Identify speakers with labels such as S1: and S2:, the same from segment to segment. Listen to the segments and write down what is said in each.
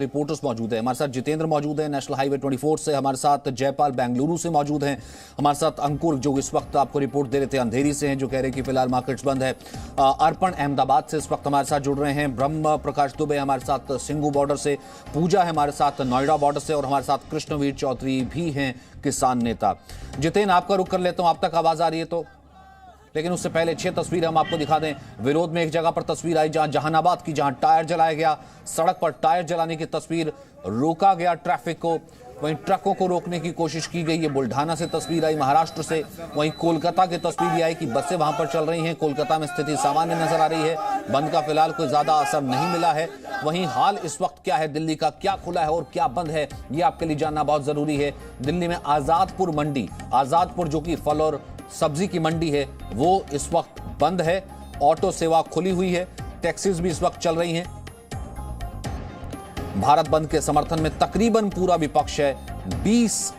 S1: Reporters मौजूद है। हमारे साथ जितेंद्र मौजूद है नेशनल हाईवे 24 से, हमारे साथ जयपाल बेंगलुरु से मौजूद हैं, हमारे साथ अंकुर जो इस वक्त आपको रिपोर्ट दे रहे थे अंधेरी से हैं, जो कह रहे हैं कि फिलहाल मार्केट्स बंद है। अर्पण अहमदाबाद से इस वक्त हमारे साथ जुड़ रहे हैं, ब्रह्म प्रकाश दुबे हमारे साथ सिंगू बॉर्डर से, पूजा है हमारे साथ नोएडा बॉर्डर से, और हमारे साथ कृष्णवीर चौधरी भी हैं किसान नेता। जितेंद्र, आपका रुख कर लेता हूं, आप तक आवाज आ रही है तो, लेकिन उससे पहले 6 तस्वीरें हम आपको दिखा दें। विरोध में एक जगह पर तस्वीर आई जहां जहानाबाद की, जहां टायर जलाया गया, सड़क पर टायर जलाने की तस्वीर, रोका गया ट्रैफिक को, वहीं ट्रकों को रोकने की कोशिश की गई। ये बुल्ढाना से तस्वीर आई, महाराष्ट्र से, वहीं कोलकाता की तस्वीर भी आई कि बसें वहां पर चल रही हैं। कोलकाता में स्थिति सामान्य नजर आ रही है, बंद का फिलहाल कोई ज्यादा असर नहीं मिला है। वहीं हाल इस वक्त क्या है, दिल्ली का क्या खुला है और क्या बंद है, ये आपके लिए जानना बहुत जरूरी है। दिल्ली में आजादपुर मंडी, आजादपुर जो कि फल और सब्जी की मंडी है, वो इस वक्त बंद है। ऑटो सेवा खुली हुई है, टैक्सीज भी इस वक्त चल रही हैं। भारत बंद के समर्थन में तकरीबन पूरा विपक्ष है। 20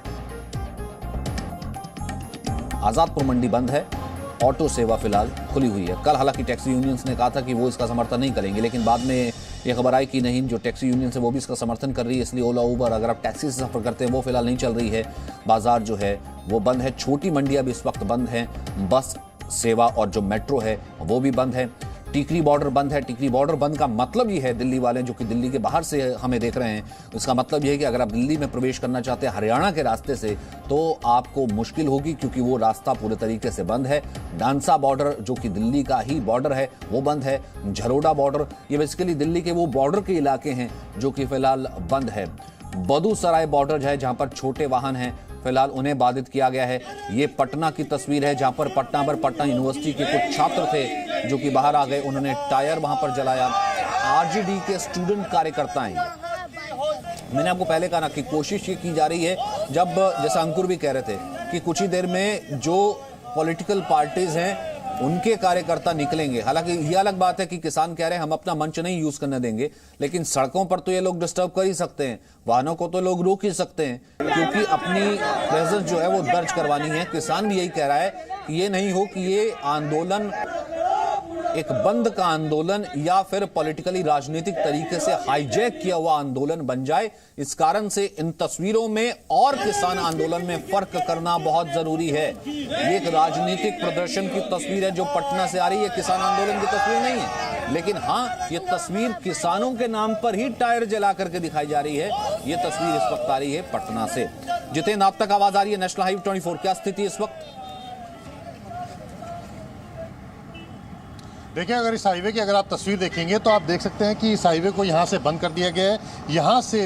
S1: आजादपुर मंडी बंद है, ऑटो सेवा फिलहाल खुली हुई है। कल हालांकि टैक्सी यूनियंस ने कहा था कि वो इसका समर्थन नहीं करेंगे, लेकिन बाद में ये खबर आई कि नहीं, जो टैक्सी यूनियंस है वो भी इसका समर्थन कर रही है। इसलिए ओला उबर अगर आप टैक्सी से सफर करते हैं वो फिलहाल नहीं चल रही है। बाजार जो है वो बंद है, छोटी मंडियां भी इस वक्त बंद हैं, बस सेवा और जो मेट्रो है वो भी बंद है। टीकरी बॉर्डर बंद है। टीकरी बॉर्डर बंद का मतलब ये है, दिल्ली वाले जो कि दिल्ली के बाहर से हमें देख रहे हैं, इसका मतलब ये है कि अगर आप दिल्ली में प्रवेश करना चाहते हैं हरियाणा के रास्ते से तो आपको मुश्किल होगी, क्योंकि वो रास्ता पूरे तरीके से बंद है। डांसा बॉर्डर जो कि दिल्ली का ही बॉर्डर है वो बंद है। झरोडा बॉर्डर, ये बेसिकली दिल्ली के वो बॉर्डर के इलाके हैं जो कि फिलहाल बंद है। बदूसराय बॉर्डर है जहां पर छोटे वाहन हैं, फिलहाल उन्हें बाधित किया गया है। ये पटना की तस्वीर है जहां पर पटना यूनिवर्सिटी के कुछ छात्र थे जो कि बाहर आ गए, उन्होंने टायर वहां पर जलाया। आरजेडी के स्टूडेंट कार्यकर्ता हैं। मैंने आपको पहले कहा ना कि कोशिश ये की जा रही है, जब जैसा अंकुर भी कह रहे थे कि कुछ ही देर में जो पॉलिटिकल पार्टीज हैं उनके कार्यकर्ता निकलेंगे। हालांकि ये अलग बात है कि किसान कह रहे हैं हम अपना मंच नहीं यूज करने देंगे, लेकिन सड़कों पर तो ये लोग डिस्टर्ब कर ही सकते हैं, वाहनों को तो लोग रोक ही सकते हैं, क्योंकि अपनी प्रेजेंस जो है वो दर्ज करवानी है। किसान भी यही कह रहा है कि ये नहीं हो कि ये आंदोलन एक बंद का आंदोलन या फिर पॉलिटिकली राजनीतिक तरीके से हाईजैक किया हुआ आंदोलन बन जाए। इस कारण से इन तस्वीरों में और किसान आंदोलन में फर्क करना बहुत जरूरी है। ये एक राजनीतिक प्रदर्शन की तस्वीर है जो पटना से आ रही है, किसान आंदोलन की तस्वीर नहीं है। लेकिन हाँ, ये तस्वीर किसानों के नाम पर ही टायर जला करके दिखाई जा रही है। ये तस्वीर इस वक्त आ रही है पटना से। जितेंद्र, आप तक आवाज आ रही है नेशनल हाईवे 24, क्या स्थिति इस वक्त?
S2: देखिए, अगर इस हाईवे की अगर आप तस्वीर देखेंगे तो आप देख सकते हैं कि इस हाईवे को यहाँ से बंद कर दिया गया है। यहाँ से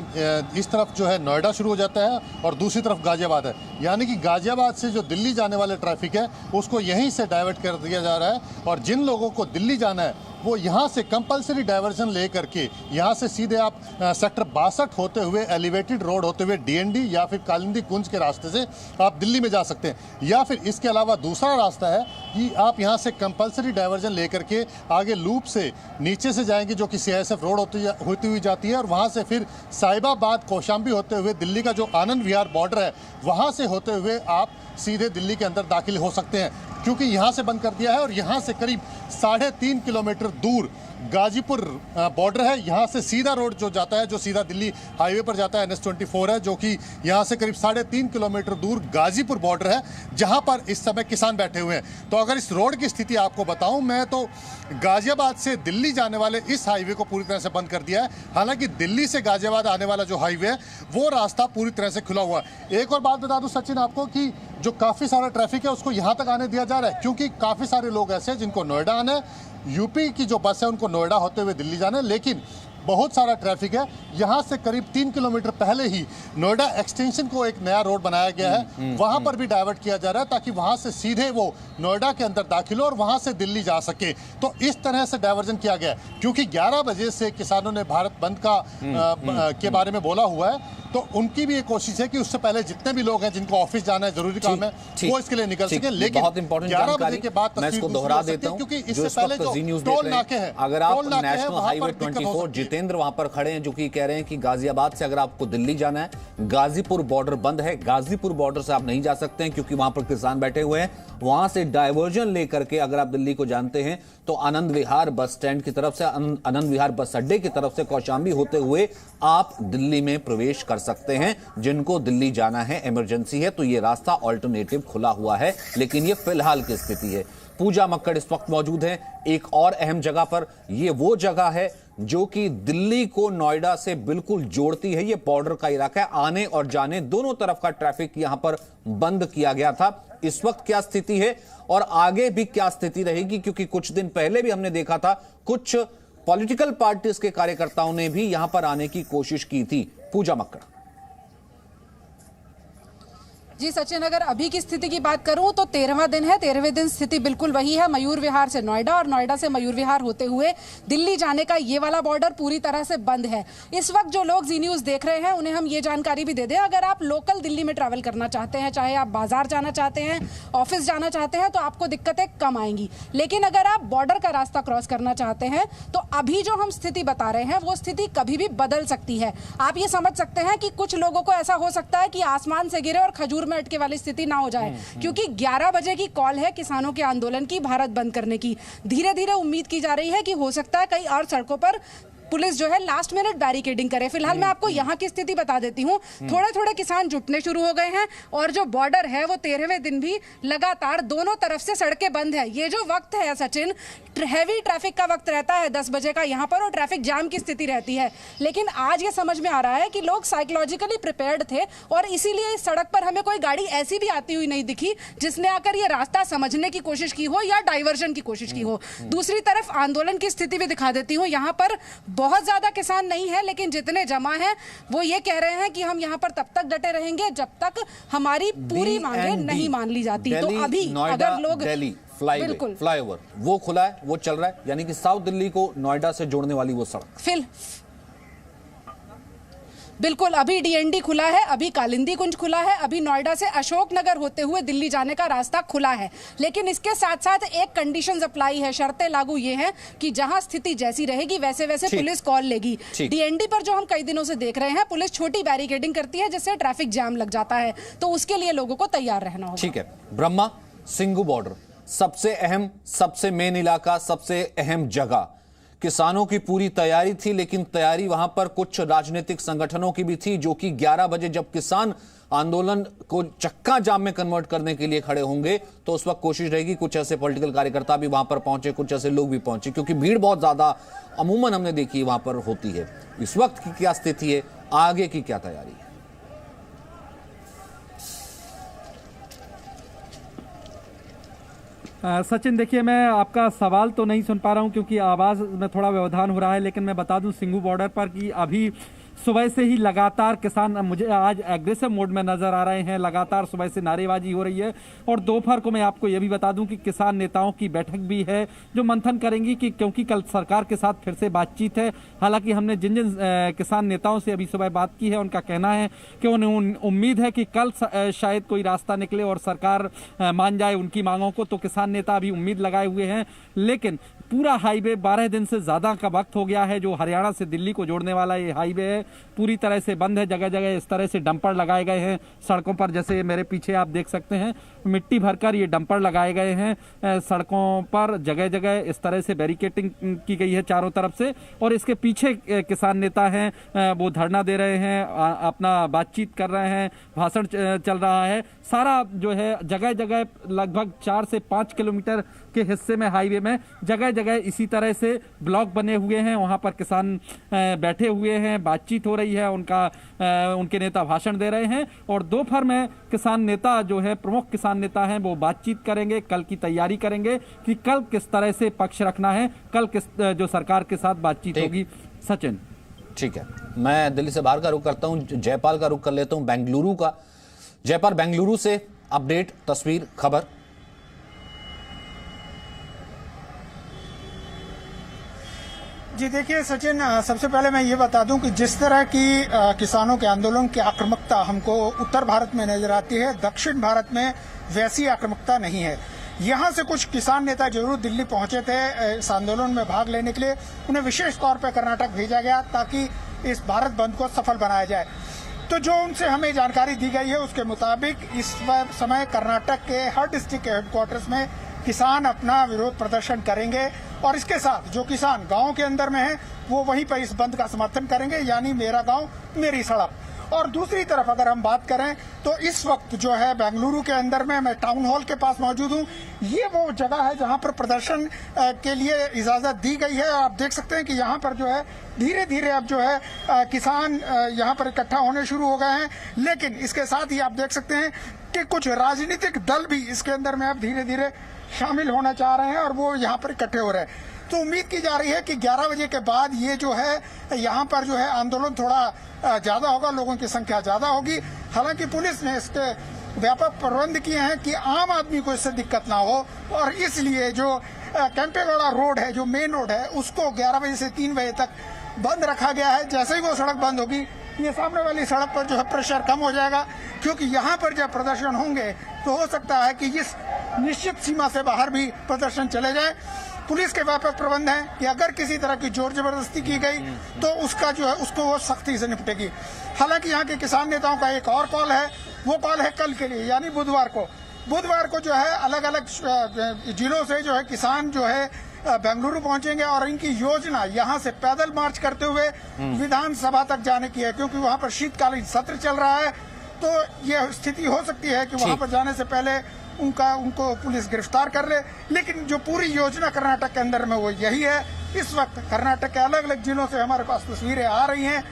S2: इस तरफ जो है नोएडा शुरू हो जाता है और दूसरी तरफ गाजियाबाद है, यानी कि गाजियाबाद से जो दिल्ली जाने वाले ट्रैफिक है उसको यहीं से डाइवर्ट कर दिया जा रहा है। और जिन लोगों को दिल्ली जाना है वो यहाँ से कंपलसरी डाइवर्जन ले करके यहाँ से सीधे आप सेक्टर 62 होते हुए एलिवेटेड रोड होते हुए डीएनडी या फिर कालिंदी कुंज के रास्ते से आप दिल्ली में जा सकते हैं। या फिर इसके अलावा दूसरा रास्ता है कि आप यहाँ से कंपलसरी डाइवर्जन ले करके आगे लूप से नीचे से जाएंगे जो कि CISF रोड होती हुई जाती है, और वहाँ से फिर साहिबाबाद कौशाम्बी होते हुए दिल्ली का जो आनंद विहार बॉर्डर है वहाँ से होते हुए आप सीधे दिल्ली के अंदर दाखिल हो सकते हैं, क्योंकि यहाँ से बंद कर दिया है। और यहाँ से करीब 3.5 किलोमीटर दूर गाजीपुर बॉर्डर है। यहाँ से सीधा रोड जो जाता है, जो सीधा दिल्ली हाईवे पर जाता है, NH24 है, जो कि यहाँ से करीब 3.5 किलोमीटर दूर गाजीपुर बॉर्डर है, जहाँ पर इस समय किसान बैठे हुए हैं। तो अगर इस रोड की स्थिति आपको बताऊं मैं, तो गाजियाबाद से दिल्ली जाने वाले इस हाईवे को पूरी तरह से बंद कर दिया है। हालांकि दिल्ली से गाजियाबाद आने वाला जो हाईवे है वो रास्ता पूरी तरह से खुला हुआ है। एक और बात बता दूं सचिन आपको कि जो काफ़ी सारा ट्रैफिक है उसको यहाँ तक आने दिया जा रहा है, क्योंकि काफ़ी सारे लोग ऐसे हैं जिनको नोएडा आना है। यूपी की जो बस है उनको नोएडा होते हुए दिल्ली जाना है, लेकिन बहुत सारा ट्रैफिक है। यहाँ से करीब 3 किलोमीटर पहले ही नोएडा एक्सटेंशन को एक नया रोड बनाया गया है, वहाँ पर भी डाइवर्ट किया जा रहा है ताकि वहाँ से सीधे वो नोएडा के अंदर दाखिल हो और वहाँ से दिल्ली जा सके। तो इस तरह से डाइवर्जन किया गया है, क्योंकि 11 बजे से किसानों ने भारत बंद का के बारे में बोला हुआ है। तो उनकी भी एक कोशिश है कि उससे पहले जितने भी लोग हैं जिनको ऑफिस जाना है, जरूरी काम है, वो इसके लिए निकल सके। लेकिन
S1: बहुत इंपॉर्टेंट
S2: 11 बजे के बाद
S1: मैं इसको दोहरा देता हूं,
S2: क्योंकि इससे पहले जो टोल नाके हैं,
S1: अगर आप नेशनल हाईवे 24 जितेंद्र वहां पर खड़े हैं, जो कि कह रहे हैं कि गाजियाबाद से अगर आपको दिल्ली जाना है, गाजीपुर बॉर्डर बंद है, गाजीपुर बॉर्डर से आप नहीं जा सकते हैं क्योंकि वहां पर किसान बैठे हुए हैं। वहां से डायवर्जन लेकर के अगर आप दिल्ली को जानते हैं तो आनंद विहार बस स्टैंड की तरफ से, आनंद विहार बस अड्डे की तरफ से कौशांबी होते हुए आप दिल्ली में प्रवेश कर सकते हैं। जिनको दिल्ली जाना है, इमरजेंसी है, तो यह रास्ता ऑल्टरनेटिव खुला हुआ है। लेकिन यह फिलहाल की स्थिति है। पूजा मक्कड़ इस वक्त मौजूद है एक और अहम जगह पर। यह वो जगह है जो कि दिल्ली को नोएडा से बिल्कुल जोड़ती है। यह बॉर्डर का इलाका है, आने और जाने दोनों तरफ का ट्रैफिक यहां पर बंद किया गया था। इस वक्त क्या स्थिति है और आगे भी क्या स्थिति रहेगी, क्योंकि कुछ दिन पहले भी हमने देखा था कुछ पॉलिटिकल पार्टीज के कार्यकर्ताओं ने भी यहां पर आने की कोशिश की थी। पूजा मक्कड़।
S3: जी सचिन, अगर अभी की स्थिति की बात करूं तो 13वां दिन है। 13वें दिन स्थिति बिल्कुल वही है। मयूर विहार से नोएडा और नोएडा से मयूर विहार होते हुए दिल्ली जाने का ये वाला बॉर्डर पूरी तरह से बंद है। इस वक्त जो लोग जी न्यूज़ देख रहे हैं उन्हें हम ये जानकारी भी दे दें, अगर आप लोकल दिल्ली में ट्रैवल करना चाहते हैं, चाहे आप बाजार जाना चाहते हैं, ऑफिस जाना चाहते हैं, तो आपको दिक्कतें कम आएंगी। लेकिन अगर आप बॉर्डर का रास्ता क्रॉस करना चाहते हैं तो अभी जो हम स्थिति बता रहे हैं वो स्थिति कभी भी बदल सकती है। आप ये समझ सकते हैं कि कुछ लोगों को ऐसा हो सकता है कि आसमान से गिरे और खजूर में अटके वाली स्थिति ना हो जाए, क्योंकि 11 बजे की कॉल है किसानों के आंदोलन की, भारत बंद करने की। धीरे धीरे उम्मीद की जा रही है कि हो सकता है कई और सड़कों पर पुलिस जो है लास्ट मिनट बैरिकेडिंग करे। फिलहाल मैं आपको यहाँ की स्थिति बता देती हूँ। थोड़े थोड़े किसान जुटने शुरू हो गए हैं और जो बॉर्डर है वो 13वें दिन भी लगातार दोनों तरफ से सड़कें बंद है। ये जो वक्त है सचिन, हैवी ट्रैफिक का वक्त रहता है 10 बजे का यहाँ पर, और ट्रैफिक जाम की स्थिति रहती है। लेकिन आज ये समझ में आ रहा है कि लोग साइकोलॉजिकली प्रिपेयर्ड थे और इसीलिए इस सड़क पर हमें कोई गाड़ी ऐसी भी आती हुई नहीं दिखी जिसने आकर ये रास्ता समझने की कोशिश की हो या डाइवर्जन की कोशिश की हो। दूसरी तरफ आंदोलन की स्थिति भी दिखा देती हूँ। यहाँ पर बहुत ज्यादा किसान नहीं है, लेकिन जितने जमा हैं वो ये कह रहे हैं कि हम यहाँ पर तब तक डटे रहेंगे जब तक हमारी पूरी मांगे नहीं मान ली जाती। तो अभी अगर लोग
S1: फ्लाईओवर वो खुला है, वो चल रहा है, यानी कि साउथ दिल्ली को नोएडा से जोड़ने वाली वो सड़क
S3: बिल्कुल अभी डीएनडी खुला है, अभी कालिंदी कुंज खुला है, अभी नोएडा से अशोकनगर होते हुए दिल्ली जाने का रास्ता खुला है। लेकिन इसके साथ साथ एक कंडीशंस अप्लाई है, शर्तें लागू ये हैं कि जहां स्थिति जैसी रहेगी वैसे वैसे पुलिस कॉल लेगी। डीएनडी पर जो हम कई दिनों से देख रहे हैं, पुलिस छोटी बैरिकेडिंग करती है जिससे ट्रैफिक जाम लग जाता है, तो उसके लिए लोगों को तैयार रहना होगा।
S1: ठीक है। ब्रह्मा सिंगू बॉर्डर सबसे अहम, सबसे मेन इलाका, सबसे अहम जगह। किसानों की पूरी तैयारी थी, लेकिन तैयारी वहां पर कुछ राजनीतिक संगठनों की भी थी, जो कि 11 बजे जब किसान आंदोलन को चक्का जाम में कन्वर्ट करने के लिए खड़े होंगे तो उस वक्त कोशिश रहेगी कुछ ऐसे पॉलिटिकल कार्यकर्ता भी वहां पर पहुंचे, कुछ ऐसे लोग भी पहुंचे, क्योंकि भीड़ बहुत ज्यादा अमूमन हमने देखी वहां पर होती है। इस वक्त की क्या स्थिति है, आगे की क्या तैयारी है?
S4: सचिन, देखिए मैं आपका सवाल तो नहीं सुन पा रहा हूं क्योंकि आवाज़ में थोड़ा व्यवधान हो रहा है, लेकिन मैं बता दूं सिंगू बॉर्डर पर कि अभी सुबह से ही लगातार किसान मुझे आज एग्रेसिव मोड में नजर आ रहे हैं। लगातार सुबह से नारेबाजी हो रही है और दोपहर को मैं आपको यह भी बता दूं कि किसान नेताओं की बैठक भी है जो मंथन करेंगी कि क्योंकि कल सरकार के साथ फिर से बातचीत है। हालांकि हमने जिन जिन किसान नेताओं से अभी सुबह बात की है उनका कहना है कि उन्हें उम्मीद है कि कल शायद कोई रास्ता निकले और सरकार मान जाए उनकी मांगों को, तो किसान नेता अभी उम्मीद लगाए हुए हैं। लेकिन पूरा हाईवे 12 दिन से ज्यादा का वक्त हो गया है, जो हरियाणा से दिल्ली को जोड़ने वाला ये हाईवे है पूरी तरह से बंद है। जगह जगह इस तरह से डंपर लगाए गए हैं सड़कों पर, जैसे मेरे पीछे आप देख सकते हैं मिट्टी भरकर ये डंपर लगाए गए हैं सड़कों पर। जगह जगह इस तरह से बैरिकेडिंग की गई है चारों तरफ से, और इसके पीछे किसान नेता हैं वो धरना दे रहे हैं, अपना बातचीत कर रहे हैं, भाषण चल रहा है। सारा जो है जगह जगह लगभग 4 से 5 किलोमीटर के हिस्से में हाईवे में जगह जगह इसी तरह से ब्लॉक बने हुए हैं। वहां पर किसान बैठे हुए हैं, बातचीत हो रही है, उनके नेता भाषण दे रहे हैं। और दोपहर में किसान नेता जो है, प्रमुख किसान नेता हैं, वो बातचीत करेंगे, कल की तैयारी करेंगे कि कल किस तरह से पक्ष रखना है, कल किस जो सरकार के साथ बातचीत होगी। सचिन,
S1: ठीक है, मैं दिल्ली से बाहर का रुख करता हूं, जयपाल का रुख कर लेता हूं, बेंगलुरु का। जयपाल, बेंगलुरु से अपडेट, तस्वीर, खबर।
S5: जी देखिए सचिन, सबसे पहले मैं ये बता दूं कि जिस तरह की किसानों के आंदोलन की आक्रामकता हमको उत्तर भारत में नजर आती है, दक्षिण भारत में वैसी आक्रामकता नहीं है। यहाँ से कुछ किसान नेता जरूर दिल्ली पहुंचे थे इस आंदोलन में भाग लेने के लिए। उन्हें विशेष तौर पर कर्नाटक भेजा गया ताकि इस भारत बंद को सफल बनाया जाए। तो जो उनसे हमें जानकारी दी गई है उसके मुताबिक इस समय कर्नाटक के हर डिस्ट्रिक्ट के हेडक्वार्टर्स में किसान अपना विरोध प्रदर्शन करेंगे और इसके साथ जो किसान गांव के अंदर में है वो वहीं पर इस बंद का समर्थन करेंगे, यानी मेरा गांव मेरी सड़क। और दूसरी तरफ अगर हम बात करें तो इस वक्त जो है बेंगलुरु के अंदर में मैं टाउन हॉल के पास मौजूद हूं। ये वो जगह है जहां पर प्रदर्शन के लिए इजाजत दी गई है। आप देख सकते हैं कि यहां पर जो है धीरे धीरे अब जो है किसान यहां पर इकट्ठा होने शुरू हो गए हैं। लेकिन इसके साथ ही आप देख सकते हैं कि कुछ राजनीतिक दल भी इसके अंदर में अब धीरे धीरे शामिल होना चाह रहे हैं और वो यहाँ पर इकट्ठे हो रहे हैं। तो उम्मीद की जा रही है कि 11 बजे के बाद ये जो है यहाँ पर जो है आंदोलन थोड़ा ज्यादा होगा, लोगों की संख्या ज्यादा होगी। हालांकि पुलिस ने इसके व्यापक प्रबंध किए हैं कि आम आदमी को इससे दिक्कत ना हो और इसलिए जो कैंपेगौड़ा रोड है, जो मेन रोड है, उसको 11 बजे से 3 बजे तक बंद रखा गया है। जैसे ही वो सड़क बंद होगी ये सामने वाली सड़क पर जो है प्रेशर कम हो जाएगा, क्योंकि यहाँ पर जब प्रदर्शन होंगे तो हो सकता है कि इस निश्चित सीमा से बाहर भी प्रदर्शन चले जाए। पुलिस के व्यापक प्रबंध हैं कि अगर किसी तरह की जोर जबरदस्ती की गई तो उसका जो है उसको वो सख्ती से निपटेगी। हालांकि यहाँ के किसान नेताओं का एक और कॉल है, वो कॉल है कल के लिए यानी बुधवार को जो है अलग अलग जिलों से जो है किसान जो है बेंगलुरु पहुंचेंगे और इनकी योजना यहाँ से पैदल मार्च करते हुए विधानसभा तक जाने की है, क्योंकि वहाँ पर शीतकालीन सत्र चल रहा है। तो ये स्थिति हो सकती है कि वहाँ पर जाने से पहले उनको पुलिस गिरफ्तार कर ले। लेकिन जो पूरी योजना कर्नाटक के अंदर में वो यही है। इस वक्त कर्नाटक के अलग अलग जिलों से हमारे पास तस्वीरें आ रही हैं।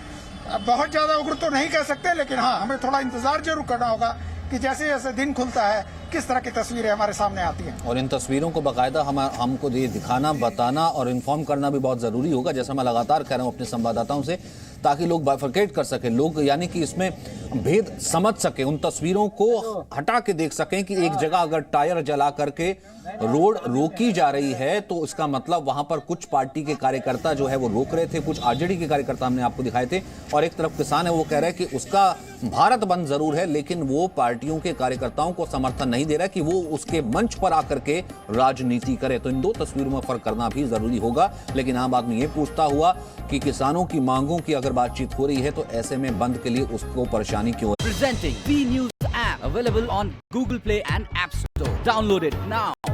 S5: बहुत ज्यादा उग्र तो नहीं कह सकते, लेकिन हाँ हमें थोड़ा इंतजार जरूर करना होगा कि जैसे जैसे दिन खुलता है किस तरह की तस्वीरें हमारे सामने आती हैं।
S1: और इन तस्वीरों को बाकायदा हमको ये दिखाना, बताना और इन्फॉर्म करना भी बहुत ज़रूरी होगा, जैसा मैं लगातार कह रहा हूँ अपने संवाददाताओं से, ताकि लोग बाइफरकेट कर सकें, लोग यानी कि इसमें भेद समझ सकें, उन तस्वीरों को हटा के देख सकें कि एक जगह अगर टायर जला करके रोड रोकी जा रही है तो इसका मतलब वहां पर कुछ पार्टी के कार्यकर्ता जो है वो रोक रहे थे, कुछ आरजेडी के कार्यकर्ता हमने आपको दिखाए थे, और एक तरफ किसान है वो कह रहे हैं कि उसका भारत बंद जरूर है लेकिन वो पार्टियों के कार्यकर्ताओं को समर्थन नहीं दे रहा कि वो उसके मंच पर आकर के राजनीति करे। तो इन दो तस्वीरों में फर्क करना भी जरूरी होगा। लेकिन आम आदमी ये पूछता हुआ कि किसानों की मांगों की अगर बातचीत हो रही है तो ऐसे में बंद के लिए उसको परेशानी क्यों?
S6: Presenting B News app available on Google Play and App Store. Download it now.